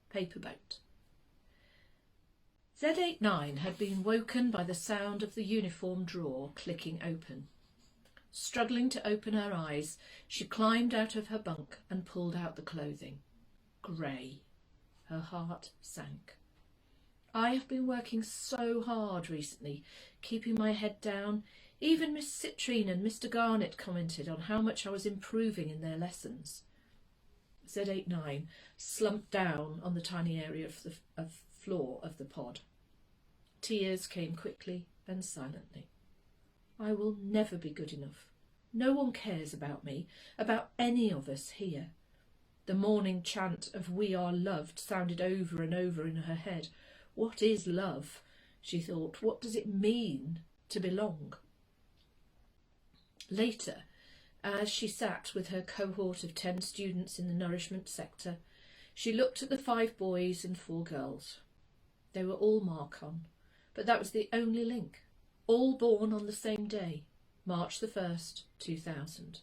paper boat. Z89 had been woken by the sound of the uniform drawer clicking open. Struggling to open her eyes, she climbed out of her bunk and pulled out the clothing. Grey. Her heart sank. I have been working so hard recently, keeping my head down. Even Miss Citrine and Mr. Garnett commented on how much I was improving in their lessons. Z89 slumped down on the tiny area of the floor of the pod. Tears came quickly and silently. I will never be good enough. No one cares about me, about any of us here. The morning chant of "We are loved" sounded over and over in her head. What is love? She thought. What does it mean to belong? Later, as she sat with her cohort of 10 students in the nourishment sector, she looked at the 5 boys and 4 girls. They were all Marcon, but that was the only link. All born on the same day, March the 1st, 2000.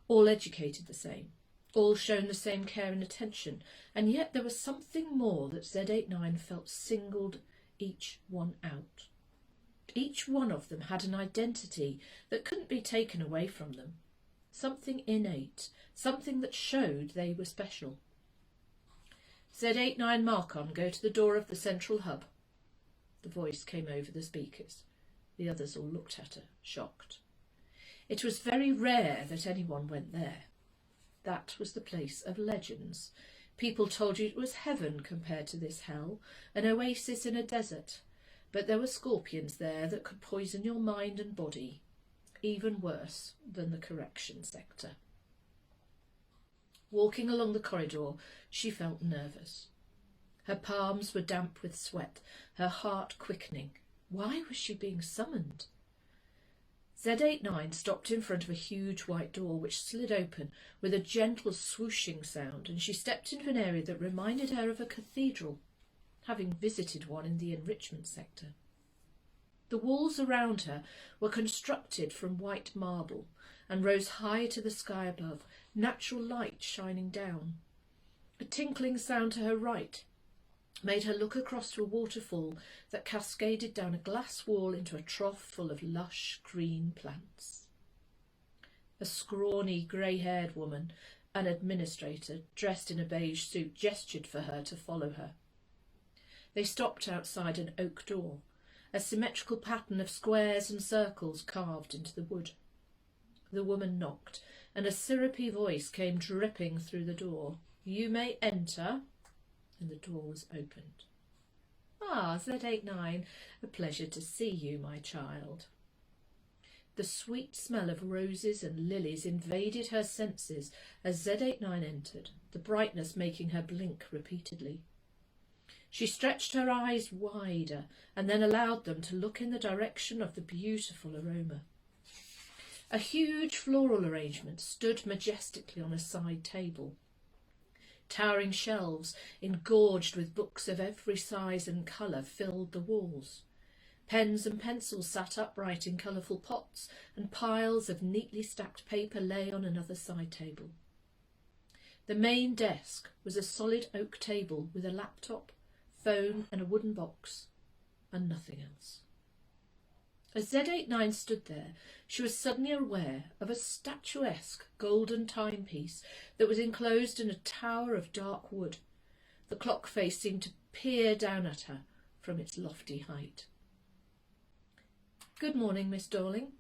All educated the same, all shown the same care and attention, and yet there was something more that Z89 felt singled each one out. Each one of them had an identity that couldn't be taken away from them. Something innate, something that showed they were special. Z89 Marcon, go to the door of the central hub. The voice came over the speakers. The others all looked at her, shocked. It was very rare that anyone went there. That was the place of legends. People told you it was heaven compared to this hell, an oasis in a desert. But there were scorpions there that could poison your mind and body, even worse than the correction sector. Walking along the corridor, she felt nervous. Her palms were damp with sweat, her heart quickening. Why was she being summoned? Z89 stopped in front of a huge white door which slid open with a gentle swooshing sound, and she stepped into an area that reminded her of a cathedral, having visited one in the enrichment sector. The walls around her were constructed from white marble and rose high to the sky above, natural light shining down. A tinkling sound to her right made her look across to a waterfall that cascaded down a glass wall into a trough full of lush green plants. A scrawny, grey-haired woman, an administrator dressed in a beige suit, gestured for her to follow her. They stopped outside an oak door, a symmetrical pattern of squares and circles carved into the wood. The woman knocked, and a syrupy voice came dripping through the door. "You may enter," and the door was opened. "Ah, Z89, a pleasure to see you, my child." The sweet smell of roses and lilies invaded her senses as Z89 entered, the brightness making her blink repeatedly. She stretched her eyes wider and then allowed them to look in the direction of the beautiful aroma. A huge floral arrangement stood majestically on a side table. Towering shelves, engorged with books of every size and colour, filled the walls. Pens and pencils sat upright in colourful pots, and piles of neatly stacked paper lay on another side table. The main desk was a solid oak table with a laptop, phone and a wooden box, and nothing else. As Z89 stood there, she was suddenly aware of a statuesque golden timepiece that was enclosed in a tower of dark wood. The clock face seemed to peer down at her from its lofty height. "Good morning, Miss Dorling."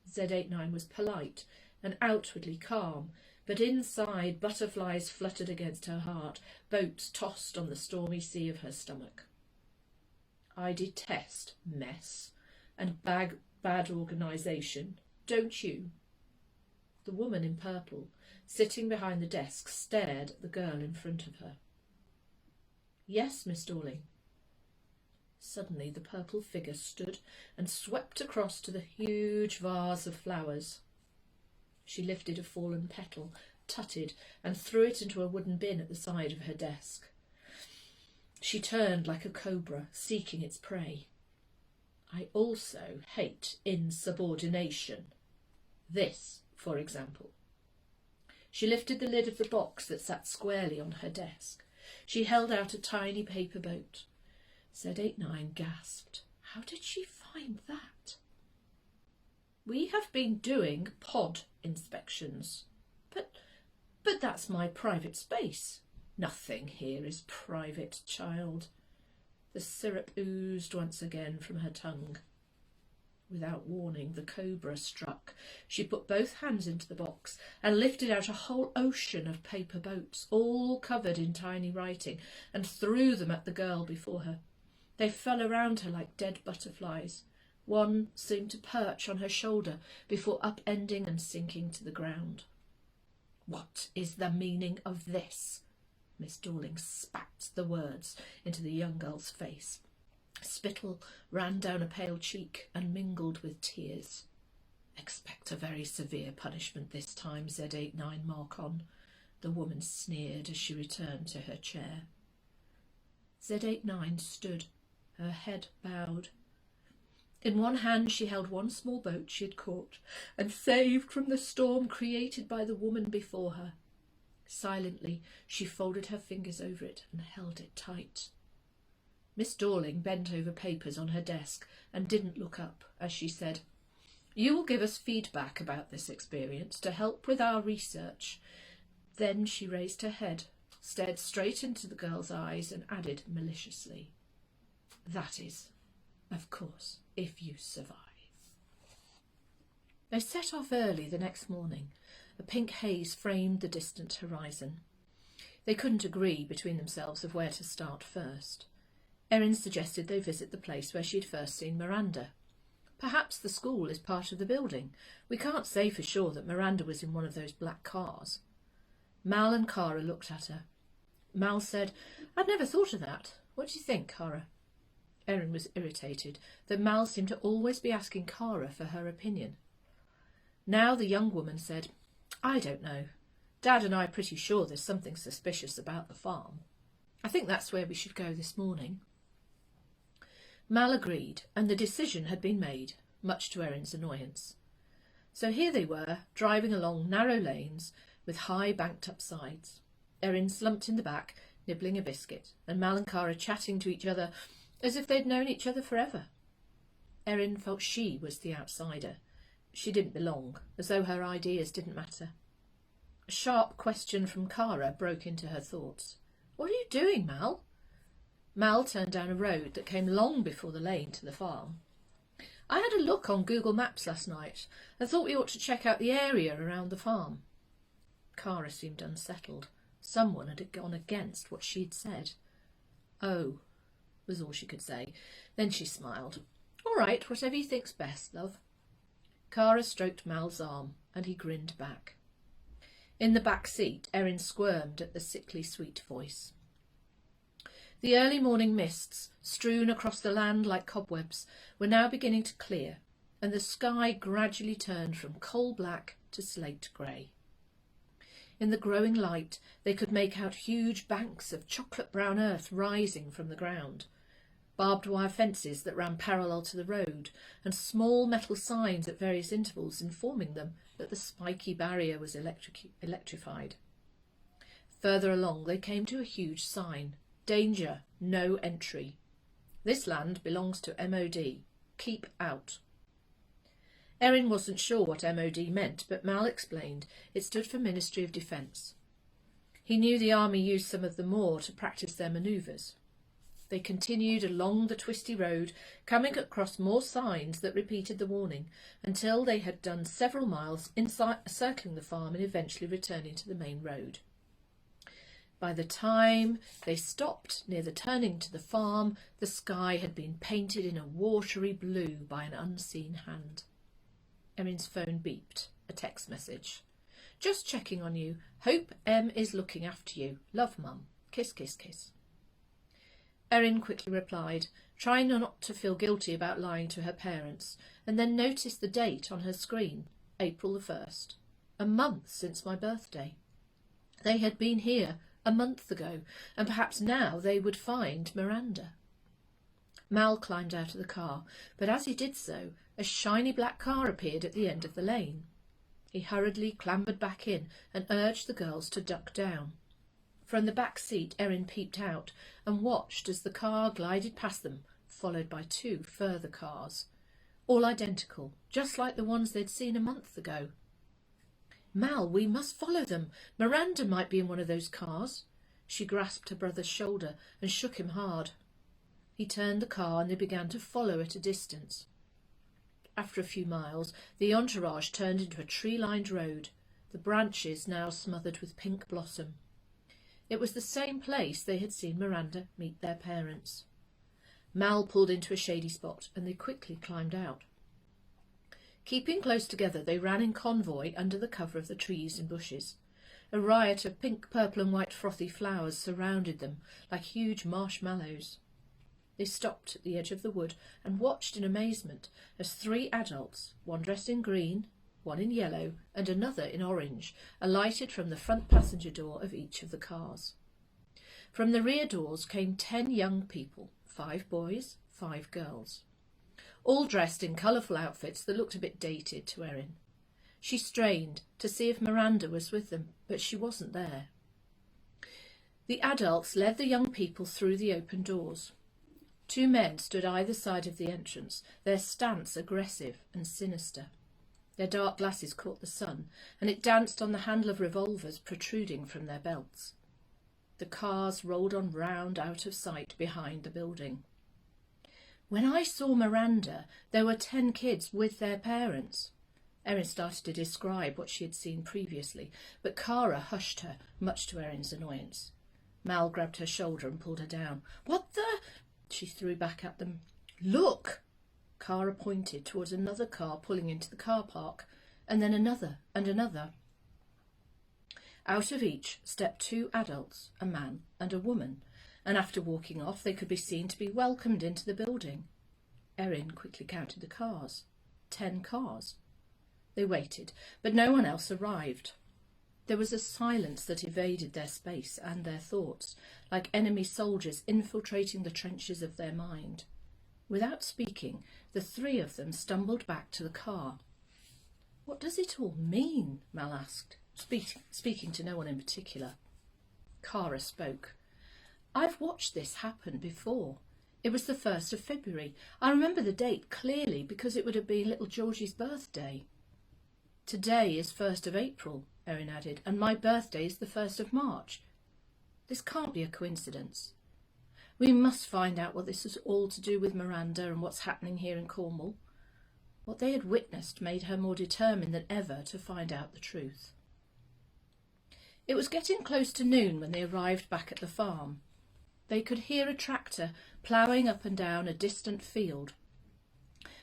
Z89 was polite and outwardly calm, but inside butterflies fluttered against her heart, boats tossed on the stormy sea of her stomach. "I detest mess and bad organisation, don't you?" The woman in purple, sitting behind the desk, stared at the girl in front of her. "Yes, Miss Dorling." Suddenly the purple figure stood and swept across to the huge vase of flowers. She lifted a fallen petal, tutted, and threw it into a wooden bin at the side of her desk. She turned like a cobra, seeking its prey. "I also hate insubordination. This, for example." She lifted the lid of the box that sat squarely on her desk. She held out a tiny paper boat. Z89 gasped. How did she find that? We have been doing pod inspections. But that's my private space. Nothing here is private, child. The syrup oozed once again from her tongue. Without warning, the cobra struck. She put both hands into the box and lifted out a whole ocean of paper boats, all covered in tiny writing, and threw them at the girl before her. They fell around her like dead butterflies. One seemed to perch on her shoulder before upending and sinking to the ground. What is the meaning of this? Miss Dorling spat the words into the young girl's face. Spittle ran down a pale cheek and mingled with tears. Expect a very severe punishment this time, Z89 Marcon. The woman sneered as she returned to her chair. Z89 stood, her head bowed. In one hand she held one small boat she had caught and saved from the storm created by the woman before her. Silently she folded her fingers over it and held it tight. Miss Dorling bent over papers on her desk and didn't look up as she said, "You will give us feedback about this experience to help with our research." Then she raised her head, stared straight into the girl's eyes and added maliciously, "That is, of course, if you survive." They set off early the next morning. A pink haze framed the distant horizon. They couldn't agree between themselves of where to start first. Erin suggested they visit the place where she had first seen Miranda. Perhaps the school is part of the building. We can't say for sure that Miranda was in one of those black cars. Mal and Cara looked at her. Mal said, "I'd never thought of that. What do you think, Cara?" Erin was irritated that Mal seemed to always be asking Cara for her opinion. Now the young woman said, "I don't know. Dad and I are pretty sure there's something suspicious about the farm. I think that's where we should go this morning." Mal agreed, and the decision had been made, much to Erin's annoyance. So here they were, driving along narrow lanes with high banked-up sides. Erin slumped in the back, nibbling a biscuit, and Mal and Cara chatting to each other as if they'd known each other forever. Erin felt she was the outsider. She didn't belong, as though her ideas didn't matter. A sharp question from Cara broke into her thoughts. "What are you doing, Mal?" Mal turned down a road that came long before the lane to the farm. "I had a look on Google Maps last night and thought we ought to check out the area around the farm." Cara seemed unsettled. Someone had gone against what she'd said. "Oh," was all she could say. Then she smiled. "All right, whatever you think's best, love." Cara stroked Mal's arm, and he grinned back. In the back seat, Erin squirmed at the sickly sweet voice. The early morning mists, strewn across the land like cobwebs, were now beginning to clear, and the sky gradually turned from coal-black to slate-grey. In the growing light, they could make out huge banks of chocolate-brown earth rising from the ground, barbed wire fences that ran parallel to the road, and small metal signs at various intervals informing them that the spiky barrier was electrified. Further along they came to a huge sign, "Danger, no entry. This land belongs to MOD. Keep out." Erin wasn't sure what MOD meant, but Mal explained it stood for Ministry of Defence. He knew the army used some of them more to practice their manoeuvres. They continued along the twisty road, coming across more signs that repeated the warning, until they had done several miles circling the farm and eventually returning to the main road. By the time they stopped near the turning to the farm, the sky had been painted in a watery blue by an unseen hand. Erin's phone beeped, a text message. "Just checking on you. Hope M is looking after you. Love, Mum. Kiss, kiss, kiss." Erin quickly replied, trying not to feel guilty about lying to her parents, and then noticed the date on her screen, April the 1st. A month since my birthday. They had been here a month ago, and perhaps now they would find Miranda. Mal climbed out of the car, but as he did so, a shiny black car appeared at the end of the lane. He hurriedly clambered back in and urged the girls to duck down. From the back seat, Erin peeped out and watched as the car glided past them, followed by 2 further cars, all identical, just like the ones they'd seen a month ago. "Mal, we must follow them. Miranda might be in one of those cars." She grasped her brother's shoulder and shook him hard. He turned the car and they began to follow at a distance. After a few miles, the entourage turned into a tree-lined road, the branches now smothered with pink blossom. It was the same place they had seen Miranda meet their parents. Mal pulled into a shady spot and they quickly climbed out. Keeping close together, they ran in convoy under the cover of the trees and bushes. A riot of pink, purple and white frothy flowers surrounded them like huge marshmallows. They stopped at the edge of the wood and watched in amazement as 3 adults, one dressed in green, one in yellow and another in orange, alighted from the front passenger door of each of the cars. From the rear doors came 10 young people, 5 boys, 5 girls, all dressed in colourful outfits that looked a bit dated to Erin. She strained to see if Miranda was with them, but she wasn't there. The adults led the young people through the open doors. 2 men stood either side of the entrance, their stance aggressive and sinister. Their dark glasses caught the sun, and it danced on the handle of revolvers protruding from their belts. The cars rolled on round out of sight behind the building. "When I saw Miranda, there were 10 kids with their parents." Erin started to describe what she had seen previously, but Cara hushed her, much to Erin's annoyance. Mal grabbed her shoulder and pulled her down. "What the—" she threw back at them. "Look!" Cara pointed towards another car pulling into the car park, and then another and another. Out of each stepped 2 adults, a man and a woman, and after walking off they could be seen to be welcomed into the building. Erin quickly counted the cars. 10 cars. They waited, but no one else arrived. There was a silence that evaded their space and their thoughts, like enemy soldiers infiltrating the trenches of their mind. Without speaking, the 3 of them stumbled back to the car. "What does it all mean?" Mal asked, speaking to no one in particular. Cara spoke. "I've watched this happen before. It was the 1st of February. I remember the date clearly because it would have been little Georgie's birthday." "Today is 1st of April, Erin added, "and my birthday is the 1st of March. This can't be a coincidence. We must find out what this is all to do with Miranda and what's happening here in Cornwall." What they had witnessed made her more determined than ever to find out the truth. It was getting close to noon when they arrived back at the farm. They could hear a tractor ploughing up and down a distant field.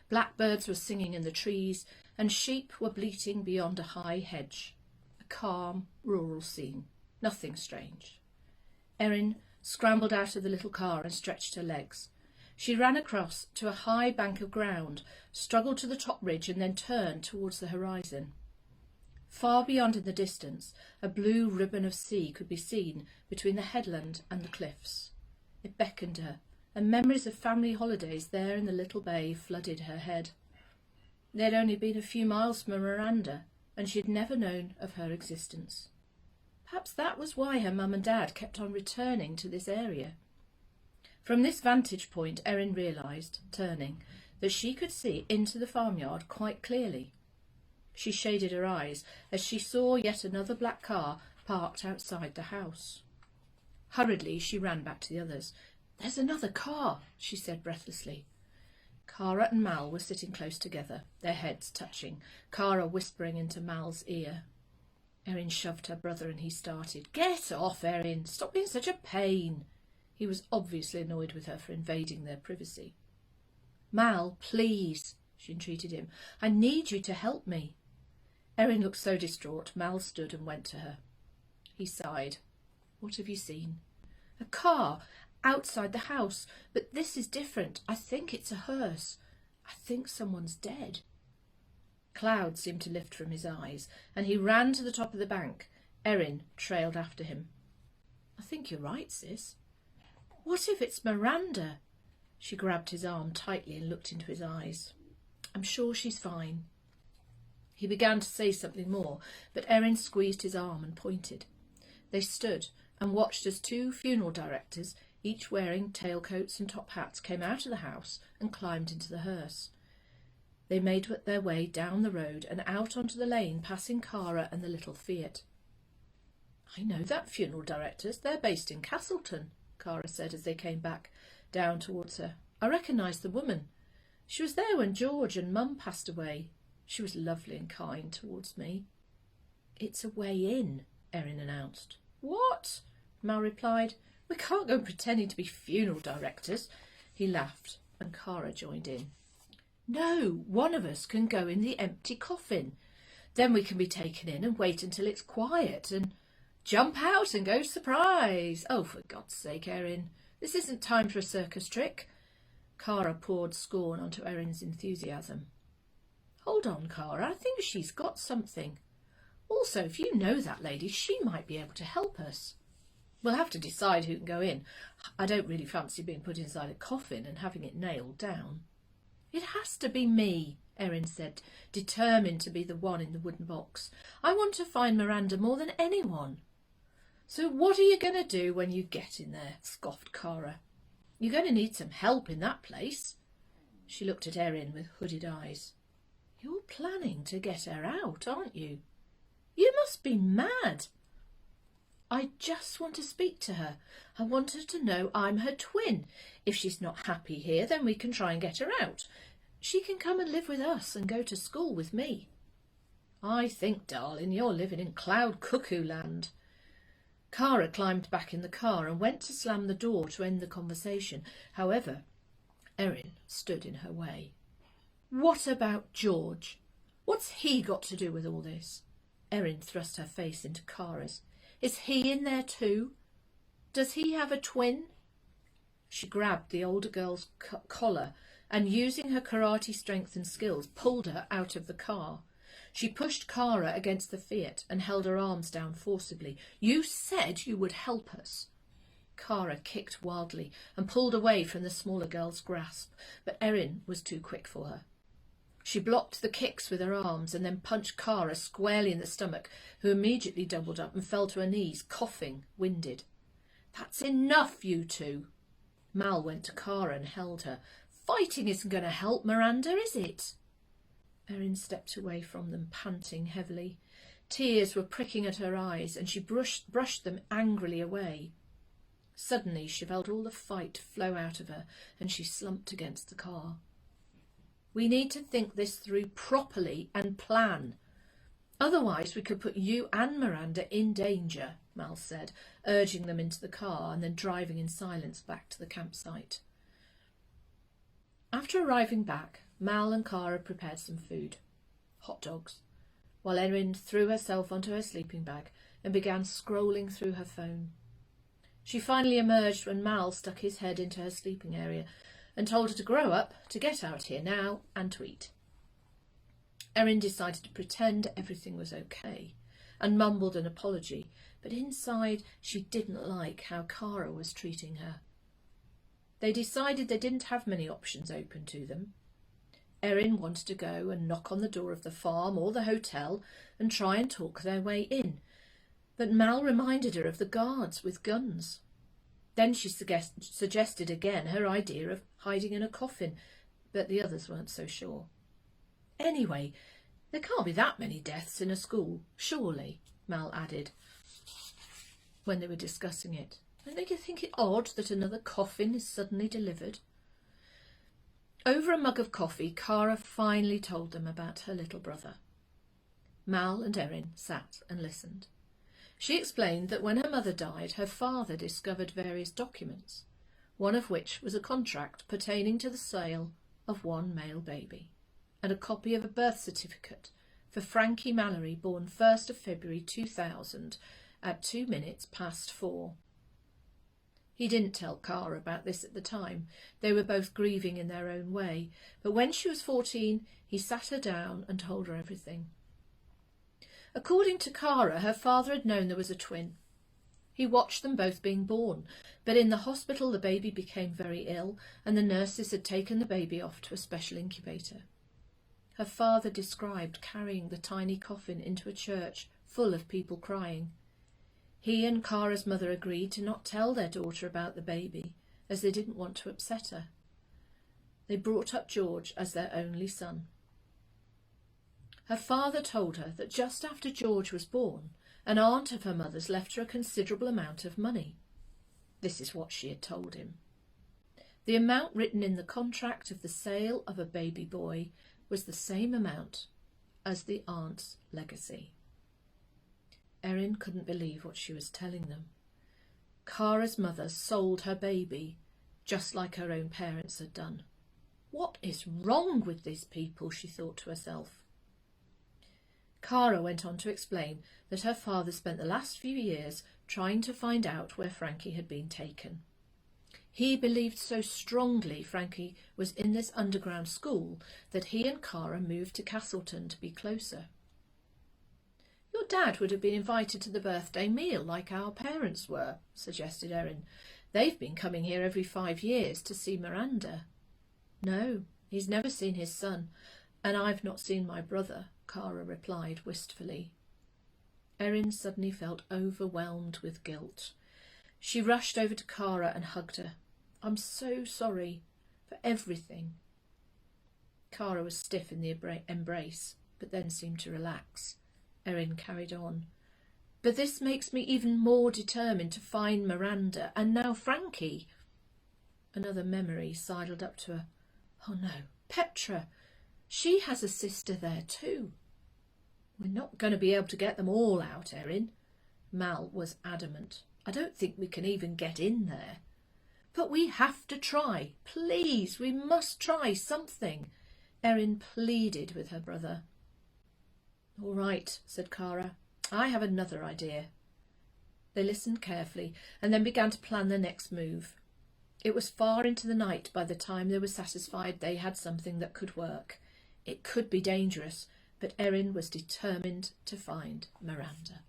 Blackbirds were singing in the trees, and sheep were bleating beyond a high hedge. A calm, rural scene. Nothing strange. Erin scrambled out of the little car and stretched her legs. She ran across to a high bank of ground, struggled to the top ridge and then turned towards the horizon. Far beyond in the distance, a blue ribbon of sea could be seen between the headland and the cliffs. It beckoned her, and memories of family holidays there in the little bay flooded her head. They had only been a few miles from Miranda, and she had never known of her existence. Perhaps that was why her mum and dad kept on returning to this area. From this vantage point, Erin realised, turning, that she could see into the farmyard quite clearly. She shaded her eyes as she saw yet another black car parked outside the house. Hurriedly, she ran back to the others. "There's another car," she said breathlessly. Cara and Mal were sitting close together, their heads touching, Cara whispering into Mal's ear. Erin shoved her brother and he started. "Get off, Erin! Stop being such a pain!" He was obviously annoyed with her for invading their privacy. "Mal, please," she entreated him. "I need you to help me." Erin looked so distraught, Mal stood and went to her. He sighed. "What have you seen?" "A car outside the house, but this is different. I think it's a hearse. I think someone's dead." Clouds seemed to lift from his eyes, and he ran to the top of the bank. Erin trailed after him. "I think you're right, sis." "What if it's Miranda?" She grabbed his arm tightly and looked into his eyes. "I'm sure she's fine." He began to say something more, but Erin squeezed his arm and pointed. They stood, and watched as 2 funeral directors, each wearing tailcoats and top hats, came out of the house and climbed into the hearse. They made their way down the road and out onto the lane, passing Cara and the little Fiat. "I know that funeral directors. They're based in Castleton," Cara said as they came back down towards her. "I recognise the woman. She was there when George and Mum passed away. She was lovely and kind towards me." "It's a way in," Erin announced. "What?" Mal replied. "We can't go pretending to be funeral directors." He laughed, and Cara joined in. "No, one of us can go in the empty coffin. Then we can be taken in and wait until it's quiet and jump out and go surprise." "Oh, for God's sake, Erin, this isn't time for a circus trick." Cara poured scorn onto Erin's enthusiasm. "Hold on, Cara, I think she's got something. Also, if you know that lady, she might be able to help us. We'll have to decide who can go in. I don't really fancy being put inside a coffin and having it nailed down." "It has to be me," Erin said, determined to be the one in the wooden box. "I want to find Miranda more than anyone." "So what are you going to do when you get in there?" scoffed Cara. "You're going to need some help in that place." She looked at Erin with hooded eyes. "You're planning to get her out, aren't you? You must be mad." "I just want to speak to her. I want her to know I'm her twin. If she's not happy here, then we can try and get her out. She can come and live with us and go to school with me." "I think, darling, you're living in cloud cuckoo land." Cara climbed back in the car and went to slam the door to end the conversation. However, Erin stood in her way. "What about George? What's he got to do with all this?" Erin thrust her face into Cara's. "Is he in there too? Does he have a twin?" She grabbed the older girl's collar and, using her karate strength and skills, pulled her out of the car. She pushed Cara against the Fiat and held her arms down forcibly. "You said you would help us." Cara kicked wildly and pulled away from the smaller girl's grasp, but Erin was too quick for her. She blocked the kicks with her arms and then punched Cara squarely in the stomach, who immediately doubled up and fell to her knees, coughing, winded. "That's enough, you two." Mal went to Cara and held her. "Fighting isn't going to help Miranda, is it?" Erin stepped away from them, panting heavily. Tears were pricking at her eyes, and she brushed them angrily away. Suddenly she felt all the fight flow out of her, and she slumped against the car. "We need to think this through properly and plan. Otherwise we could put you and Miranda in danger," Mal said, urging them into the car and then driving in silence back to the campsite. After arriving back, Mal and Cara prepared some food, hot dogs, while Erin threw herself onto her sleeping bag and began scrolling through her phone. She finally emerged when Mal stuck his head into her sleeping area and told her to grow up, to get out here now, and to eat. Erin decided to pretend everything was okay and mumbled an apology, but inside she didn't like how Cara was treating her. They decided they didn't have many options open to them. Erin wanted to go and knock on the door of the farm or the hotel and try and talk their way in, but Mal reminded her of the guards with guns. Then she suggested again her idea of hiding in a coffin, but the others weren't so sure. "Anyway, there can't be that many deaths in a school, surely," Mal added when they were discussing it. "Don't you think it odd that another coffin is suddenly delivered?" Over a mug of coffee, Cara finally told them about her little brother. Mal and Erin sat and listened. She explained that when her mother died, her father discovered various documents, one of which was a contract pertaining to the sale of one male baby, and a copy of a birth certificate for Frankie Mallory, born 1st of February 2000 at 4:02. He didn't tell Cara about this at the time. They were both grieving in their own way, but when she was 14, he sat her down and told her everything. According to Cara, her father had known there was a twin. He watched them both being born, but in the hospital the baby became very ill and the nurses had taken the baby off to a special incubator. Her father described carrying the tiny coffin into a church full of people crying. He and Cara's mother agreed to not tell their daughter about the baby, as they didn't want to upset her. They brought up George as their only son. Her father told her that just after George was born, an aunt of her mother's left her a considerable amount of money. This is what she had told him. The amount written in the contract of the sale of a baby boy was the same amount as the aunt's legacy. Erin couldn't believe what she was telling them. Cara's mother sold her baby, just like her own parents had done. What is wrong with these people, she thought to herself. Cara went on to explain that her father spent the last few years trying to find out where Frankie had been taken. He believed so strongly Frankie was in this underground school that he and Cara moved to Castleton to be closer. Your dad would have been invited to the birthday meal like our parents were, suggested Erin. They've been coming here every 5 years to see Miranda. No, he's never seen his son, and I've not seen my brother, Cara replied wistfully. Erin suddenly felt overwhelmed with guilt. She rushed over to Cara and hugged her. I'm so sorry for everything. Cara was stiff in the embrace, but then seemed to relax. Erin carried on. But this makes me even more determined to find Miranda, and now Frankie. Another memory sidled up to her. Oh no, Petra. She has a sister there too. We're not going to be able to get them all out, Erin. Mal was adamant. I don't think we can even get in there. But we have to try. Please, we must try something. Erin pleaded with her brother. All right, said Cara. I have another idea. They listened carefully and then began to plan their next move. It was far into the night by the time they were satisfied they had something that could work. It could be dangerous, but Erin was determined to find Miranda.